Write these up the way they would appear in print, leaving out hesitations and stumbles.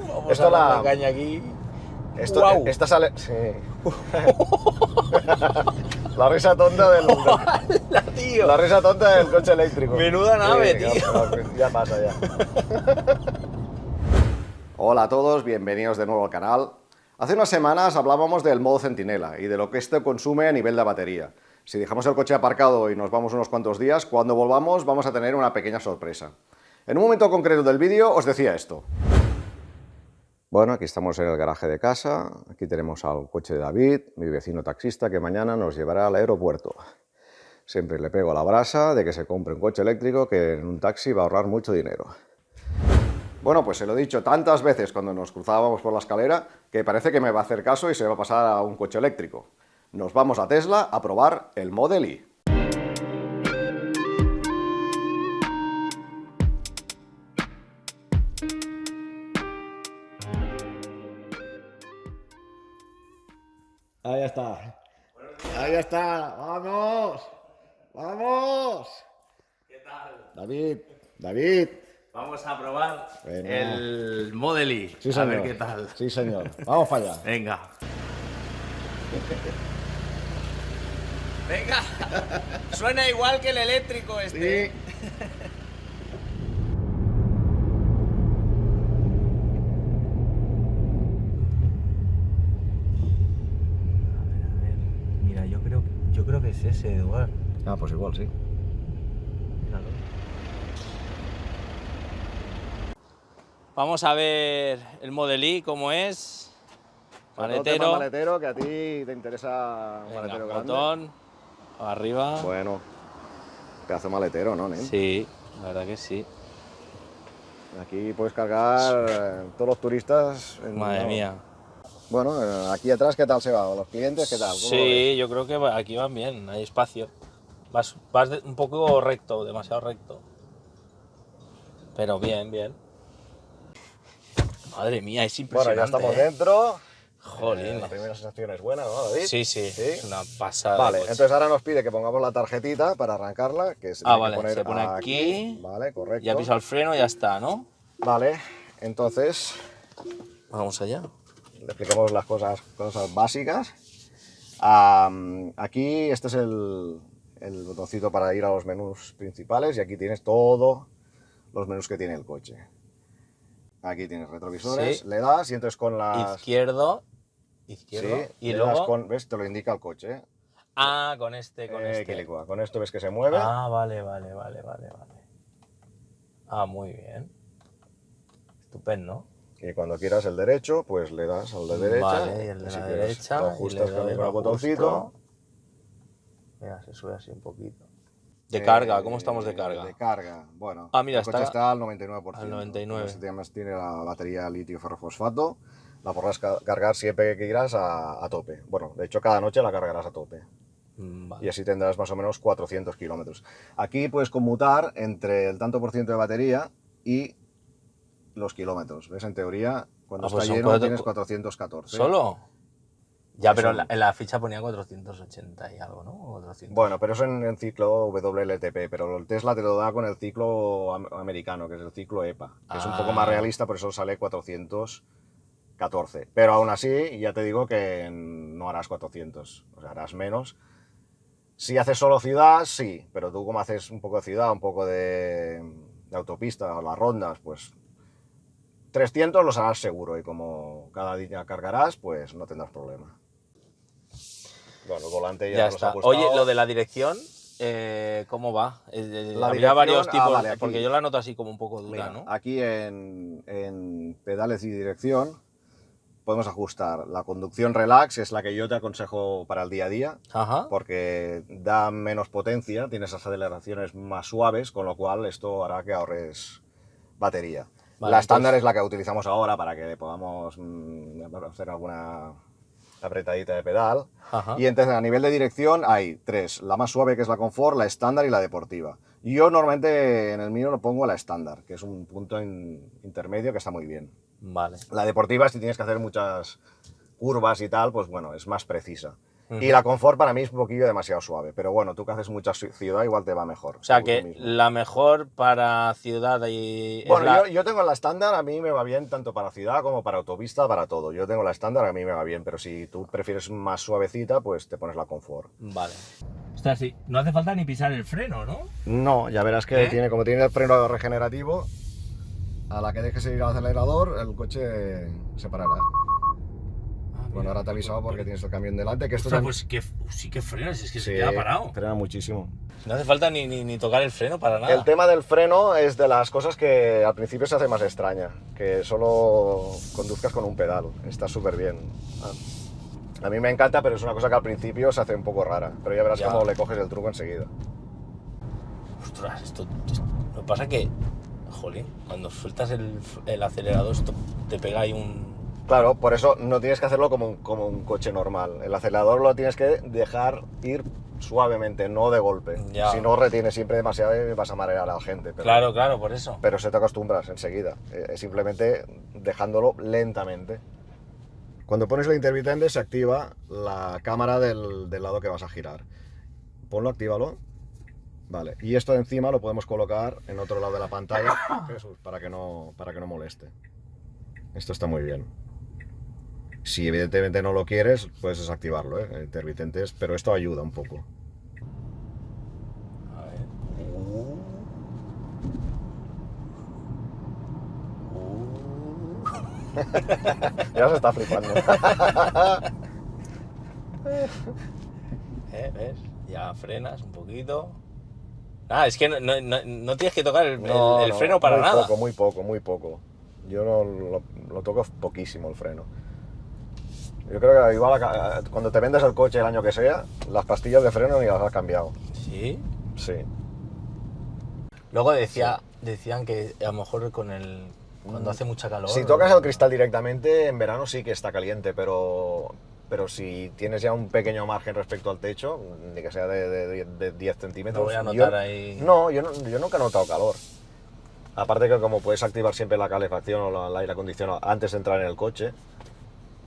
Vamos Esto a dar la caña aquí. Esto, ¡Guau! esta sale... Sí. La risa tonta del... ¡Hala, tío! La risa tonta del coche eléctrico. Menuda nave, tío. Ya pasa, ya. Hola a todos, bienvenidos de nuevo al canal. Hace unas semanas hablábamos del modo centinela y de lo que esto consume a nivel de batería. Si dejamos el coche aparcado y nos vamos unos cuantos días, cuando volvamos vamos a tener una pequeña sorpresa. En un momento concreto del vídeo os decía esto. Bueno, aquí estamos en el garaje de casa, aquí tenemos al coche de David, mi vecino taxista, que mañana nos llevará al aeropuerto. Siempre le pego la brasa de que se compre un coche eléctrico, que en un taxi va a ahorrar mucho dinero. Bueno, pues se lo he dicho tantas veces cuando nos cruzábamos por la escalera, que parece que me va a hacer caso y se va a pasar a un coche eléctrico. Nos vamos a Tesla a probar el Model Y. Ahí está. Ahí está. ¡Vamos! ¡Vamos! ¿Qué tal? David. Vamos a probar Venga. el Model Y. Sí, a señor. ver qué tal. Sí, señor. Vamos para allá. Venga. Venga. Suena igual que el eléctrico este. Sí. A ver. Mira, yo creo que es ese, Eduard. Ah, pues igual, sí. Míralo. Vamos a ver el Model Y, cómo es. Maletero. Maletero, que a ti te interesa un Venga, maletero grande. botón. Arriba. Bueno, pedazo maletero, ¿no, nen? Sí, la verdad que sí. Aquí puedes cargar todos los turistas. Madre mía. Bueno, aquí atrás, ¿qué tal se va? ¿Los clientes qué tal? ¿Cómo lo ves? Sí, yo creo que aquí van bien, hay espacio. Vas un poco recto, demasiado recto. Pero bien, bien. Madre mía, es Bueno, impresionante. ya estamos ¿eh? dentro. Jolín. La primera sensación es buena, ¿no, David? Sí, sí, es una pasada. Vale, de coche. entonces ahora nos pide que pongamos la tarjetita para arrancarla, que se tiene que Vale, poner se pone aquí. Vale, correcto. Ya pisa el freno y ya está, ¿no? Vale, entonces Vamos allá. le explicamos las cosas básicas. Aquí este es el botoncito para ir a los menús principales y aquí tienes todos los menús que tiene el coche. Aquí tienes retrovisores, Sí. le das y entonces con las... Izquierdo. Sí, Y le luego. das con... ¿Ves? Te lo indica el coche. Ah, con este. Quilicua. Con esto ves que se mueve. Ah, vale. Ah, muy bien. Estupendo. Y cuando quieras el derecho, pues le das al de derecha. Vale, y el de si la quieres, derecha. lo y ajustas le con doy el lo botoncito. justo. Mira, se sube así un poquito. De carga, ¿cómo estamos de carga? De carga, bueno. Ah, mira, el coche está al 99%. al 99. Además tiene la batería litio ferrofosfato. La podrás cargar siempre que quieras a tope. Bueno, de hecho cada noche la cargarás a tope. Vale. Y así tendrás más o menos 400 kilómetros. Aquí puedes conmutar entre el tanto por ciento de batería y los kilómetros. ¿Ves? En teoría, cuando pues está son lleno tienes 414. ¿Solo? Ya, pero Son- en la ficha ponía 480 y algo, ¿no? O 400. Bueno, pero eso en ciclo WLTP, pero el Tesla te lo da con el ciclo americano, que es el ciclo EPA, que es un poco más realista, por eso sale 414. Pero aún así, ya te digo que no harás 400, o sea, harás menos. Si haces solo ciudad, sí, pero tú como haces un poco de ciudad, un poco de autopista o las rondas, pues 300 los harás seguro y como cada día cargarás, pues no tendrás problema. Bueno, el volante ya Ya te los está. ha gustado. Oye, lo de la dirección, ¿cómo va? La Habría dirección, varios tipos, vale, aquí. porque yo la noto así como un poco dura, Mira, ¿no? aquí en pedales y dirección podemos ajustar la conducción relax, es la que yo te aconsejo para el día a día, Ajá. porque da menos potencia, tienes aceleraciones más suaves, con lo cual esto hará que ahorres batería. Vale, La estándar entonces- es la que utilizamos ahora para que podamos hacer alguna apretadita de pedal. Ajá. Y entonces a nivel de dirección hay tres: la más suave, que es la confort, la estándar y la deportiva. Yo normalmente en el mío lo pongo a la estándar, que es un punto intermedio que está muy bien. Vale. La deportiva, si tienes que hacer muchas curvas y tal, pues bueno, es más precisa. Y la confort para mí es un poquillo demasiado suave, pero bueno, tú que haces mucha ciudad igual te va mejor. O sea tú que mismo. la mejor para ciudad y Bueno, yo tengo la estándar, a mí me va bien tanto para ciudad como para autopista, para todo. Yo tengo la estándar, a mí me va bien, pero si tú prefieres más suavecita, pues te pones la confort. Vale. Ostras, sí, no hace falta ni pisar el freno, ¿no? No, ya verás que como tiene el freno regenerativo, a la que dejes ir al acelerador, el coche se parará. Bueno, ahora te he avisado porque tienes el camión delante, que esto Ostras, pues que, sí que frenas, es que se queda parado. frena muchísimo. No hace falta ni tocar el freno para nada. El tema del freno es de las cosas que al principio se hace más extraña, que solo conduzcas con un pedal, está súper bien. A mí me encanta, pero es una cosa que al principio se hace un poco rara, pero ya verás cómo le coges el truco enseguida. Ostras, esto lo que pasa que, jolín, cuando sueltas el acelerador esto te pega ahí un... Claro, por eso no tienes que hacerlo como un coche normal. El acelerador lo tienes que dejar ir suavemente, no de golpe. Ya. Si no retienes siempre demasiado y vas a marear a la gente. Pero, Claro, por eso. pero se te acostumbras enseguida. Es simplemente dejándolo lentamente. Cuando pones el intermitente se activa la cámara del lado que vas a girar. Ponlo, actívalo. Vale. Y esto de encima lo podemos colocar en otro lado de la pantalla, Jesús, para que no moleste. Esto está muy bien. Si evidentemente no lo quieres, puedes desactivarlo, intermitentes, pero esto ayuda un poco. A ver. Ya se está flipando. ¿Ves? Ya frenas un poquito. Nada, es que no tienes que tocar el freno para nada. Muy poco. Yo lo toco poquísimo el freno. Yo creo que igual cuando te vendes el coche el año que sea, las pastillas de freno ni las has cambiado. ¿Sí? Sí. Luego decían que a lo mejor cuando hace mucha calor... Si tocas el cristal directamente, en verano sí que está caliente, pero si tienes ya un pequeño margen respecto al techo, ni que sea de 10 centímetros... No voy a notar ahí... No, yo nunca he notado calor. Aparte que como puedes activar siempre la calefacción o el aire acondicionado antes de entrar en el coche,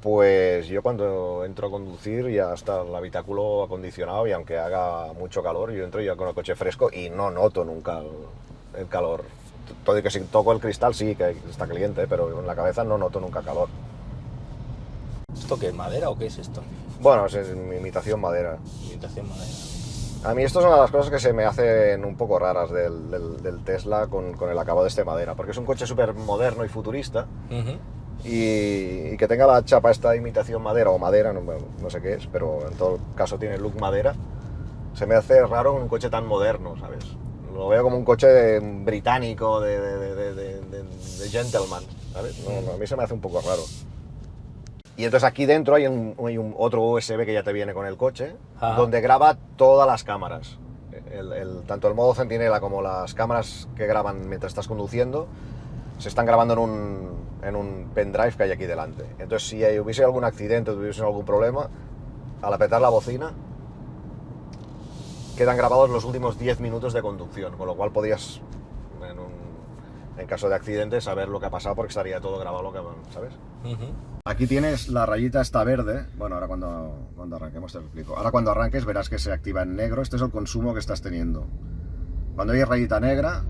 pues yo cuando entro a conducir ya está el habitáculo acondicionado y aunque haga mucho calor, yo entro ya con el coche fresco y no noto nunca el calor. Todo y que si toco el cristal sí que está caliente, pero en la cabeza no noto nunca calor. ¿Esto qué es, madera o qué es esto? Bueno, es imitación madera. Imitación madera. A mí esto es una de las cosas que se me hacen un poco raras del Tesla con el acabado de madera, porque es un coche súper moderno y futurista. Y que tenga la chapa esta imitación madera o madera, no sé qué es, pero en todo caso tiene look madera, se me hace raro un coche tan moderno, ¿sabes? Lo veo como un coche británico de gentleman, ¿sabes? No, a mí se me hace un poco raro. Y entonces aquí dentro hay otro USB que ya te viene con el coche, donde graba todas las cámaras. Tanto el modo centinela como las cámaras que graban mientras estás conduciendo se están grabando en un pendrive que hay aquí delante. Entonces si hubiese algún accidente o tuviese algún problema, al apretar la bocina quedan grabados los últimos 10 minutos de conducción, con lo cual podías, en caso de accidente, saber lo que ha pasado porque estaría todo grabado, ¿sabes? Aquí tienes la rayita esta verde. Bueno, ahora cuando arranquemos te lo explico. Ahora cuando arranques verás que se activa en negro. Este es el consumo que estás teniendo. Cuando hay rayita negra,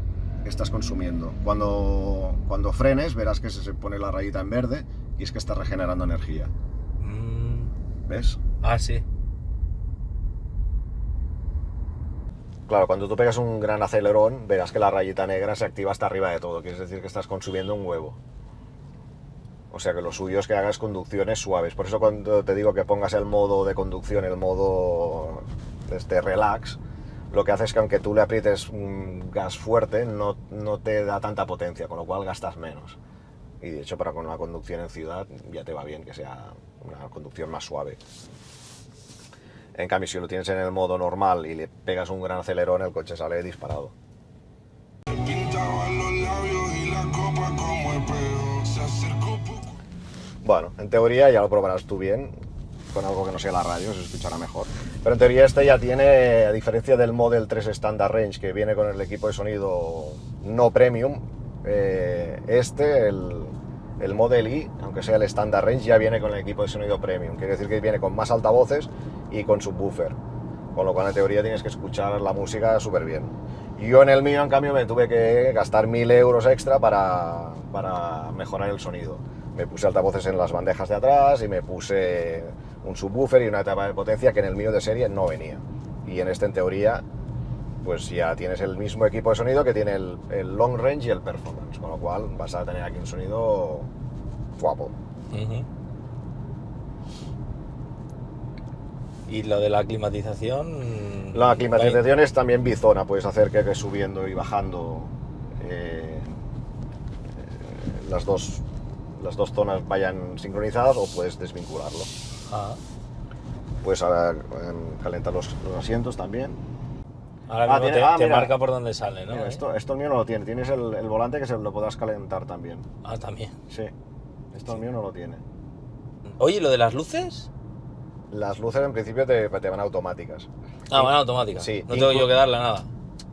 estás consumiendo. Cuando frenes verás que se pone la rayita en verde y es que estás regenerando energía. ¿Ves? Ah, sí. Claro, cuando tú pegas un gran acelerón, verás que la rayita negra se activa hasta arriba de todo. Quiere decir que estás consumiendo un huevo. O sea que lo suyo es que hagas conducciones suaves. Por eso cuando te digo que pongas el modo de conducción, el modo relax, lo que hace es que aunque tú le aprietes un gas fuerte, no te da tanta potencia, con lo cual gastas menos. Y de hecho para con una conducción en ciudad ya te va bien que sea una conducción más suave. En cambio, si lo tienes en el modo normal y le pegas un gran acelerón, el coche sale disparado. Bueno, en teoría ya lo probarás tú bien, con algo que no sea la radio, se escuchará mejor. Pero en teoría este ya tiene, a diferencia del Model 3 Standard Range, que viene con el equipo de sonido no premium, el El Model Y, aunque sea el Standard Range, ya viene con el equipo de sonido Premium. Quiere decir que viene con más altavoces y con subwoofer. Con lo cual, en teoría, tienes que escuchar la música súper bien. Yo en el mío, en cambio, me tuve que gastar 1000 euros extra para mejorar el sonido. Me puse altavoces en las bandejas de atrás y me puse un subwoofer y una etapa de potencia que en el mío de serie no venía. Y en este, en teoría, pues ya tienes el mismo equipo de sonido que tiene el long range y el performance, con lo cual vas a tener aquí un sonido guapo. ¿Y lo de la climatización? La climatización es también bizona, puedes hacer que subiendo y bajando las dos zonas vayan sincronizadas, o puedes desvincularlo. Puedes calentar los asientos también. Ahora mismo te mira, marca por dónde sale, ¿no? Mira, esto el mío no lo tiene. Tienes el volante que se lo podrás calentar también. Ah, también. Sí. El mío no lo tiene. Oye, ¿lo de las luces? Las luces en principio te van automáticas. Ah, van automáticas. Sí. No tengo yo que darle nada.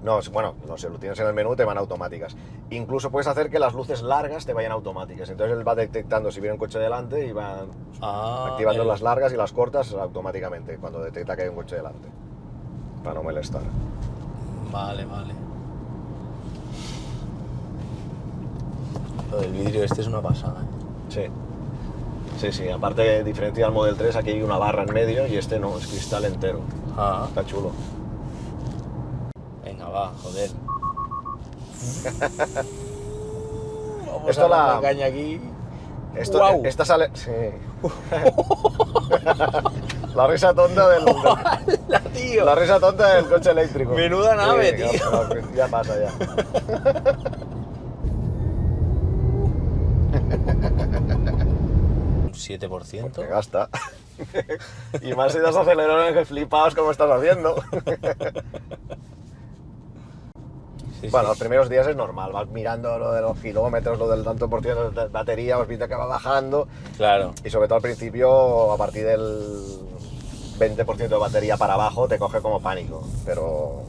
No, bueno, no sé, lo tienes en el menú, te van automáticas. Incluso puedes hacer que las luces largas te vayan automáticas. Entonces él va detectando si viene un coche delante y va activando las largas y las cortas automáticamente cuando detecta que hay un coche delante. Para no molestar. Vale. Lo del vidrio este es una pasada, ¿eh? Sí, aparte diferencia al Model 3, aquí hay una barra en medio y este no, es cristal entero. Está chulo. Venga, va, joder. Vamos Esto a dar la caña aquí. Esta sale... Sí. La risa tonta del... tío. La risa tonta del coche eléctrico. Menuda nave, tío. Ya pasa, ya. 7%. Que gasta. Y más si das acelerones que flipaos como estás haciendo. Bueno, los primeros días es normal, vas mirando lo de los kilómetros, lo del tanto por ciento de batería, os visto que va bajando. Claro. Y sobre todo al principio, a partir del 20% de batería para abajo, te coge como pánico. Pero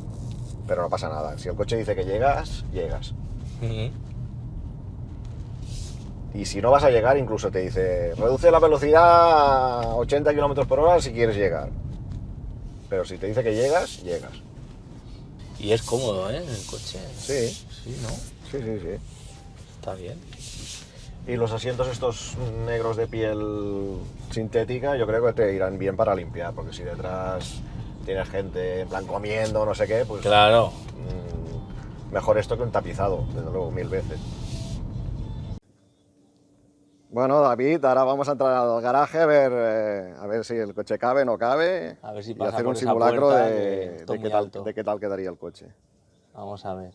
no pasa nada. Si el coche dice que llegas, llegas. Y si no vas a llegar, incluso te dice, reduce la velocidad a 80 km por hora si quieres llegar. Pero si te dice que llegas, llegas. Y es cómodo, ¿eh? El coche. Sí. Sí, ¿no? Sí. Está bien. Y los asientos estos negros de piel sintética, yo creo que te irán bien para limpiar, porque si detrás tienes gente en plan comiendo, no sé qué, pues... Claro. Mejor esto que un tapizado, desde luego, 1000 veces. Bueno, David, ahora vamos a entrar al garaje a ver si el coche cabe o no cabe. A ver si y pasa hacer por un esa simulacro puerta, de qué tal quedaría el coche. Vamos a ver.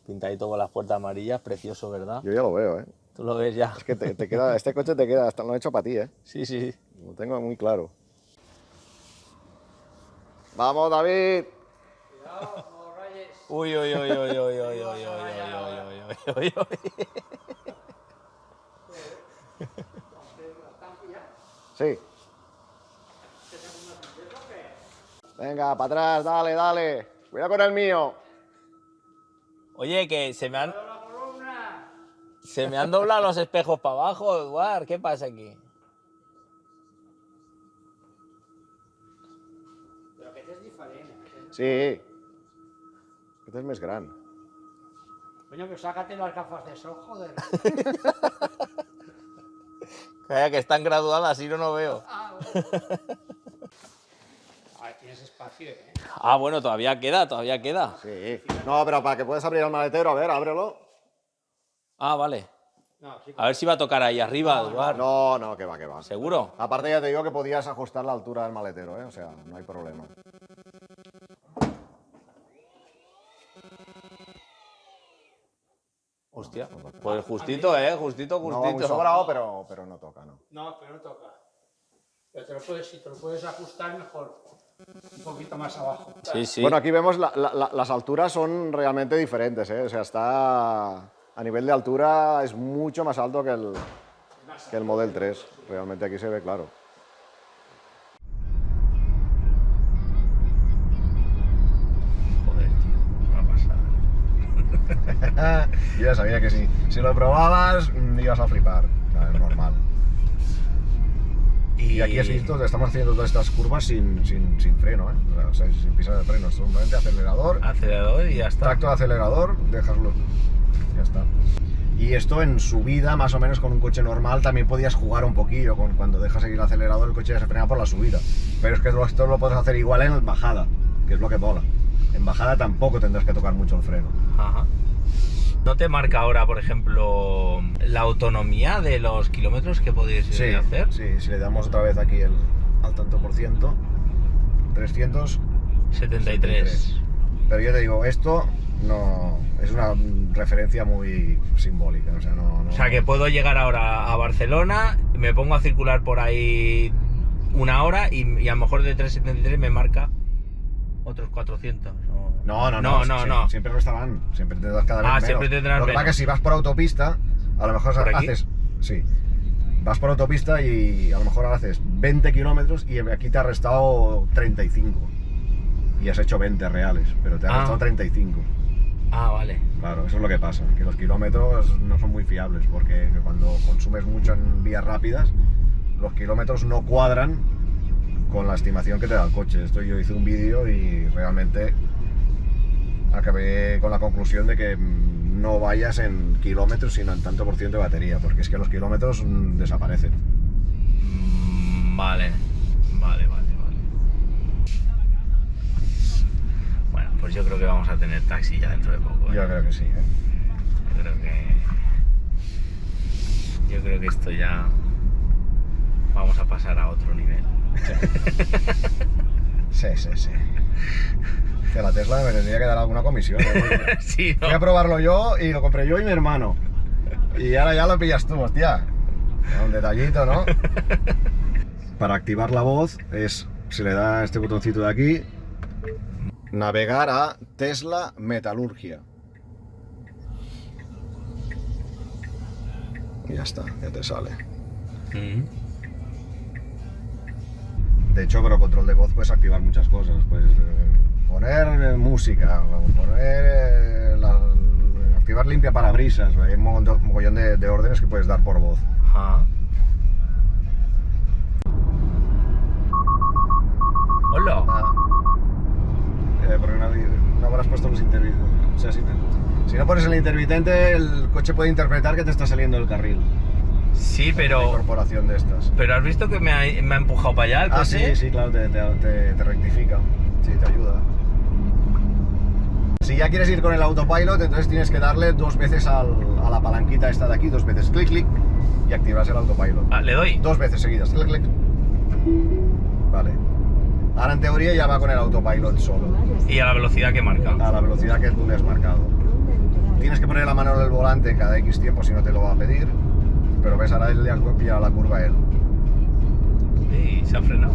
Pintadito con las puertas amarillas, precioso, ¿verdad? Yo ya lo veo, ¿eh? Tú lo ves ya. Es que te queda, este coche te queda, hasta lo he hecho para ti, ¿eh? Sí. Lo tengo muy claro. ¡Vamos, David! Cuidado, no rayes. Uy. Sí. Venga, para atrás, dale. Cuidado con el mío. Oye, que se me han doblado los espejos para abajo, Eduard. ¿Qué pasa aquí? Però aquest és diferent. Sí. Este es más gran. Coño, que sácate las gafas de sol, joder. Calla, que están graduadas, si no veo. A ver, tienes espacio, ¿eh? Ah, bueno, todavía queda. Sí. No, pero para que puedas abrir el maletero, a ver, ábrelo. Ah, vale. No, sí. A ver si va a tocar ahí arriba, Eduard. No, que va. ¿Seguro? Aparte ya te digo que podías ajustar la altura del maletero, ¿eh? O sea, no hay problema. Hostia, pues justito, justito. No, muy sobrado, pero no toca, ¿no? No, pero no toca. Pero si te lo puedes ajustar mejor. Un poquito más abajo. Sí. Bueno, aquí vemos las alturas son realmente diferentes, ¿eh? O sea, está a nivel de altura es mucho más alto que el Model 3. Realmente aquí se ve claro. Joder, tío, una pasada. Yo ya sabía que si lo probabas ibas a flipar, o sea, es normal. Y aquí has visto que estamos haciendo todas estas curvas sin freno, ¿eh? O sea, sin pisar el freno, simplemente acelerador Y ya está. tacto de acelerador, dejarlo, ya está. Y esto en subida, más o menos con un coche normal, también podías jugar un poquillo, cuando dejas seguir el acelerador el coche ya se frena por la subida. Pero es que esto lo puedes hacer igual en bajada, que es lo que mola. En bajada tampoco tendrás que tocar mucho el freno. Ajá. ¿No te marca ahora, por ejemplo, la autonomía de los kilómetros que podéis hacer? Sí, si le damos otra vez aquí al tanto por ciento, 373. Pero yo te digo, esto no es una referencia muy simbólica, o sea, no... O sea, que puedo llegar ahora a Barcelona, me pongo a circular por ahí una hora y a lo mejor de 373 me marca otros 400. No. Siempre lo estarán, siempre tendrás cada vez menos. Siempre tendrás Lo que pasa es que si vas por autopista, a lo mejor haces... Sí, vas por autopista y a lo mejor haces 20 kilómetros y aquí te ha restado 35. Y has hecho 20 reales, pero te ha restado 35. Vale. Claro, eso es lo que pasa, que los kilómetros no son muy fiables, porque cuando consumes mucho en vías rápidas, los kilómetros no cuadran con la estimación que te da el coche. Esto yo hice un vídeo y realmente acabé con la conclusión de que no vayas en kilómetros sino en tanto por ciento de batería, porque es que los kilómetros desaparecen. Vale. Bueno, pues yo creo que vamos a tener taxi ya dentro de poco. Yo creo que sí, ¿eh? Yo creo que esto ya vamos a pasar a otro nivel. Sí. Que la Tesla me tendría que dar alguna comisión, ¿eh? Sí, ¿no? Fui a probarlo yo y lo compré yo y mi hermano. Y ahora ya lo pillas tú, hostia. Un detallito, ¿no? Para activar la voz se le da este botoncito de aquí. Navegar a Tesla Metalurgia. Y ya está, ya te sale. De hecho, con el control de voz puedes activar muchas cosas. Puedes poner música, activar limpia parabrisas. Hay un mogollón de órdenes que puedes dar por voz. Hola. Porque no habrás puesto los intermitentes. O sea, si no pones el intermitente, el coche puede interpretar que te está saliendo del carril. Sí, pero... Una incorporación de estas. Pero has visto que me ha empujado para allá el coche. Sí, claro, te rectifica. Sí, te ayuda. Si ya quieres ir con el autopilot, entonces tienes que darle 2 veces a la palanquita esta de aquí, 2 veces clic, clic, y activarás el autopilot. ¿Le doy? 2 veces seguidas, clic, clic. Vale. Ahora en teoría ya va con el autopilot solo. Y a la velocidad que marca. A la velocidad que tú le has marcado. Tienes que poner la mano en el volante cada X tiempo, si no te lo va a pedir. Pero ves, ahora él le ha pillado la curva a él. Y se ha frenado.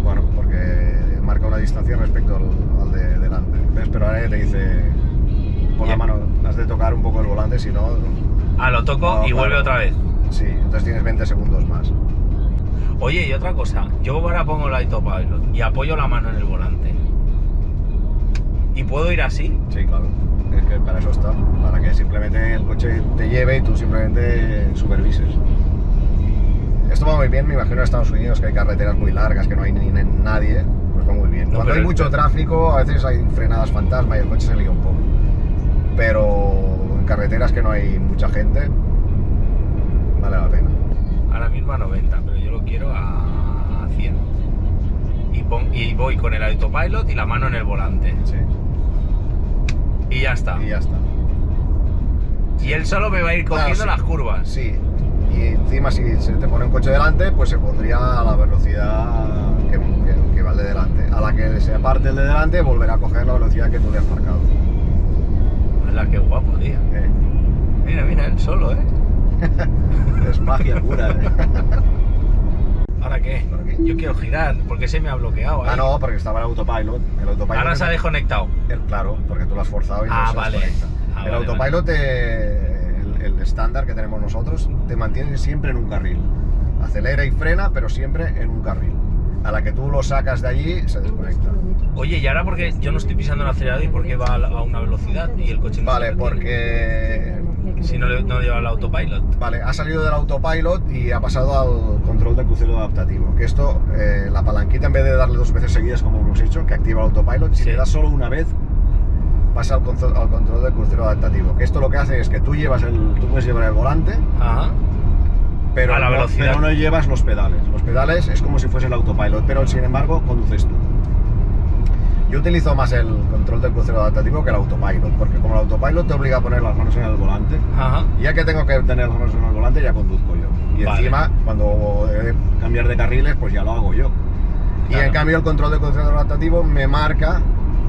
Bueno, porque marca una distancia respecto al de delante. ¿Ves? Pero ahora te dice, pon la mano, has de tocar un poco el volante, si no... Lo toco y vuelve otra vez. Sí, entonces tienes 20 segundos más. Oye, y otra cosa, yo ahora pongo el autopilot y apoyo la mano en el volante. ¿Y puedo ir así? Sí, claro. Es que para eso está, para que simplemente el coche te lleve y tú simplemente supervises. Esto va muy bien, me imagino en Estados Unidos, que hay carreteras muy largas, que no hay ni nadie, pues va muy bien. Cuando hay mucho tráfico, a veces hay frenadas fantasma y el coche se lía un poco. Pero en carreteras que no hay mucha gente, vale la pena. Ahora mismo a 90, pero yo lo quiero a 100. Y voy con el autopilot y la mano en el volante. Sí. Y ya está. Y ya está. Y él solo me va a ir cogiendo las curvas. Sí. Y encima si se te pone un coche delante, pues se pondría a la velocidad que va el de delante. A la que se aparte el de delante, volverá a coger la velocidad que tú le has marcado. ¡Hala, qué guapo, tío! Mira, él solo, ¿eh? Es magia pura, ¿eh? ¿Ahora qué? Yo quiero girar, porque se me ha bloqueado ahí. No, porque estaba el autopilot. Ahora se ha desconectado. Claro, porque tú lo has forzado y no se desconecta. El autopilot, el estándar que tenemos nosotros, te mantiene siempre en un carril. Acelera y frena, pero siempre en un carril. a la que tú lo sacas de allí, se desconecta. Oye, ¿y ahora porque yo no estoy pisando el acelerador y por qué va a una velocidad y el coche no se Vale, detiene? porque... Si no, no lleva el autopilot. Vale, ha salido del autopilot y ha pasado al control de crucero adaptativo. Que esto, la palanquita en vez de darle 2 veces seguidas como hemos hecho, que activa el autopilot, si Sí. le das solo una vez, pasa al control de crucero adaptativo. Que esto lo que hace es que tú puedes llevar el volante, Ajá. pero A la velocidad. pero no llevas los pedales. Los pedales es como si fuese el autopilot, pero sin embargo conduces tú. Yo utilizo más el control del crucero adaptativo que el autopilot, porque como el autopilot te obliga a poner las manos en el volante, Ajá. ya que tengo que tener las manos en el volante, ya conduzco yo. Y Vale. encima, cuando he de cambiar de carriles, pues ya lo hago yo. Y Claro. en cambio el control del crucero adaptativo me marca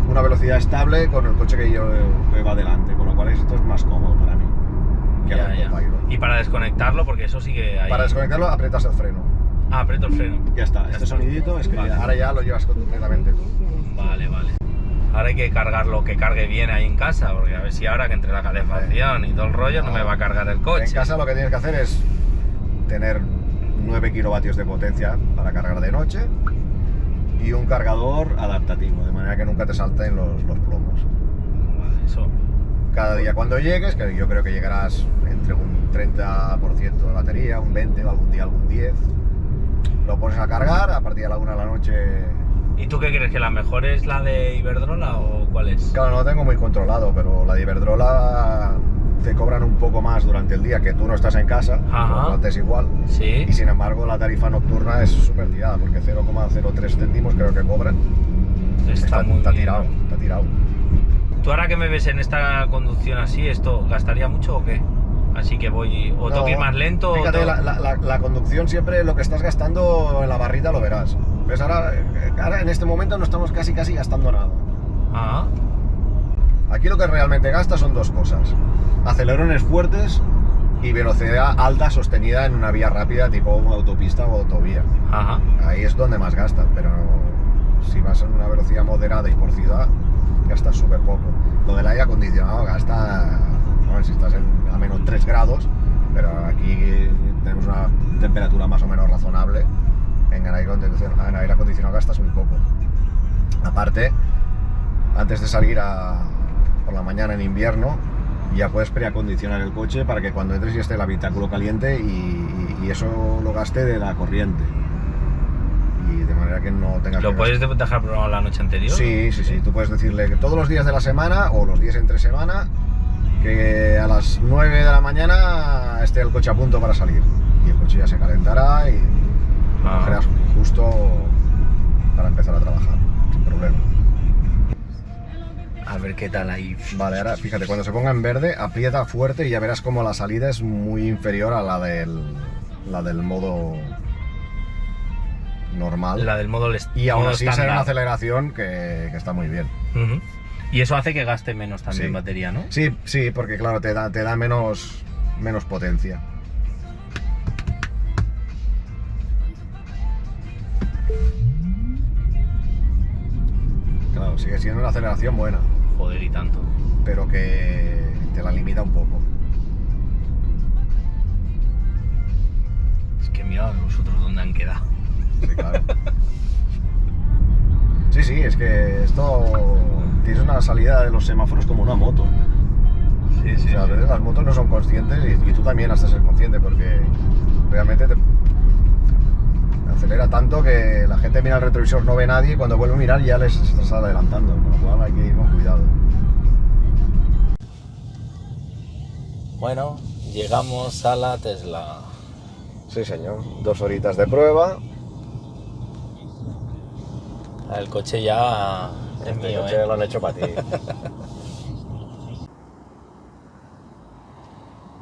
una velocidad estable con el coche que va delante, con lo cual esto es más cómodo para mí que el Ya, ya. autopilot. Y para desconectarlo, porque eso sigue ahí. Para desconectarlo aprietas el freno. Ah, aprieto el freno. Ya está, este está. sonidito es que Vale. ahora ya lo llevas completamente tú. Vale, vale. Ahora hay que cargarlo, que cargue bien ahí en casa, porque a ver si ahora que entre la calefacción y todo el rollo no me va a cargar el coche. En casa lo que tienes que hacer es tener 9 kilovatios de potencia para cargar de noche y un cargador adaptativo, de manera que nunca te salten los plomos. Vale, eso. Cada día cuando llegues, que yo creo que llegarás entre un 30% de batería, un 20% o algún día algún 10%, lo pones a cargar, a partir de la 1 de la noche... ¿Y tú qué crees? ¿Que la mejor es la de Iberdrola o cuál es? Claro, no lo tengo muy controlado, pero la de Iberdrola te cobran un poco más durante el día, que tú no estás en casa, Ajá. antes igual. Sí. Y sin embargo la tarifa nocturna es súper tirada, porque 0,03 céntimos creo que cobran. Está muy está bien, tirado, ¿no? está tirado. ¿Tú ahora que me ves en esta conducción así, esto gastaría mucho o qué? Así que voy... ¿O tengo que ir más lento? Fíjate, o tengo- la conducción siempre lo que estás gastando en la barrita lo verás. ¿Ves? Ahora en este momento no estamos casi gastando nada. Ah, Aquí lo que realmente gasta son 2 cosas. Acelerones fuertes y velocidad alta sostenida en una vía rápida tipo autopista o autovía. ajá. Ahí es donde más gastas, pero si vas en una velocidad moderada y por ciudad, gastas súper poco. Lo del aire acondicionado gasta, bueno, si estás a menos 3 grados, pero aquí tenemos una temperatura más o menos razonable, en aire acondicionado gastas muy poco. Aparte, antes de salir por la mañana en invierno, ya puedes preacondicionar el coche para que cuando entres ya esté el habitáculo caliente y eso lo gaste de la corriente. Y de manera que no tengas ¿Lo que puedes dejar programado la noche anterior? Sí, sí, sí. Tú puedes decirle que todos los días de la semana o los días entre semana, que a las 9 de la mañana esté el coche a punto para salir. Y el coche ya se calentará y lo Ah. cogerás justo para empezar a trabajar, sin problema. A ver qué tal ahí. Vale, ahora fíjate, cuando se ponga en verde, aprieta fuerte y ya verás como la salida es muy inferior a la del modo normal. La del modo Y aún modo así será una estándar. aceleración que está muy bien. Ujú. Y eso hace que gaste menos también Sí. batería, ¿no? Sí, sí, porque claro, te da menos potencia. Claro, sigue siendo una aceleración buena, Joder, y tanto. pero que te la limita un poco. Es que mira los otros dónde han quedado. Sí, claro. Sí, sí, es que esto tienes una salida de los semáforos como una moto. Sí, O sea, a veces las motos no son conscientes y tú también has de ser consciente porque realmente te acelera tanto que la gente mira el retrovisor, no ve nadie y cuando vuelve a mirar ya les estás adelantando, con lo cual hay que ir con cuidado. Bueno, llegamos a la Tesla. Sí, señor. 2 horitas de prueba. El coche ya es Este mío, coche lo han hecho para ti.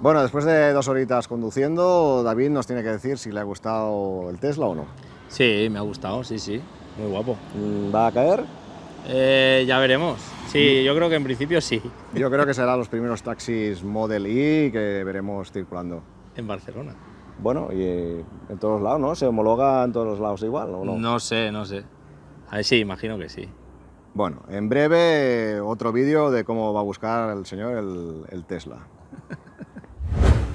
Bueno, después de 2 horitas conduciendo, David nos tiene que decir si le ha gustado el Tesla o no. Sí, me ha gustado, sí, sí. Muy guapo. ¿Va a caer? Ya veremos. Sí, yo creo que en principio sí. Yo creo que serán los primeros taxis Model Y que veremos circulando. En Barcelona. Bueno, y en todos lados, ¿no? ¿Se homologa en todos los lados igual o no? No sé, no sé. A ver, sí, imagino que sí. Bueno, en breve otro vídeo de cómo va a buscar el señor el Tesla.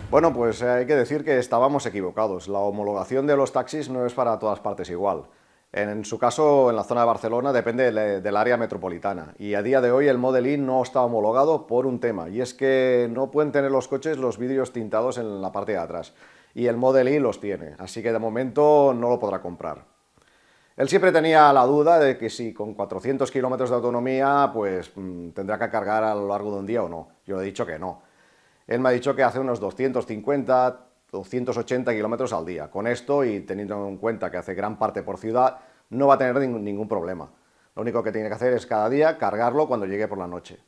Bueno, pues hay que decir que estábamos equivocados. La homologación de los taxis no es para todas partes igual. En su caso, en la zona de Barcelona, depende del área metropolitana. Y a día de hoy el Model Y no está homologado por un tema, y es que no pueden tener los coches los vidrios tintados en la parte de atrás. Y el Model Y los tiene, así que de momento no lo podrá comprar. Él siempre tenía la duda de que si con 400 kilómetros de autonomía, pues tendrá que cargar a lo largo de un día o no. Yo le he dicho que no. Él me ha dicho que hace unos 250, 280 kilómetros al día. Con esto, y teniendo en cuenta que hace gran parte por ciudad, no va a tener ningún problema. Lo único que tiene que hacer es cada día cargarlo cuando llegue por la noche.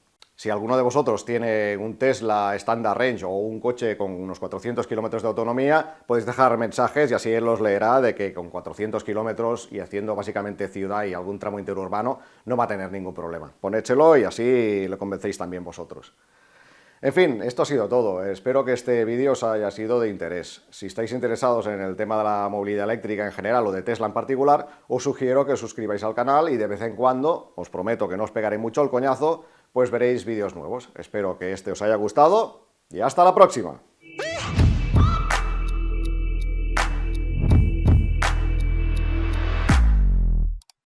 Si alguno de vosotros tiene un Tesla Standard Range o un coche con unos 400 kilómetros de autonomía, podéis dejar mensajes y así él los leerá de que con 400 kilómetros y haciendo básicamente ciudad y algún tramo interurbano no va a tener ningún problema. Ponédselo y así lo convencéis también vosotros. En fin, esto ha sido todo. Espero que este vídeo os haya sido de interés. Si estáis interesados en el tema de la movilidad eléctrica en general o de Tesla en particular, os sugiero que os suscribáis al canal y de vez en cuando, os prometo que no os pegaré mucho el coñazo, pues veréis vídeos nuevos. Espero que este os haya gustado y hasta la próxima.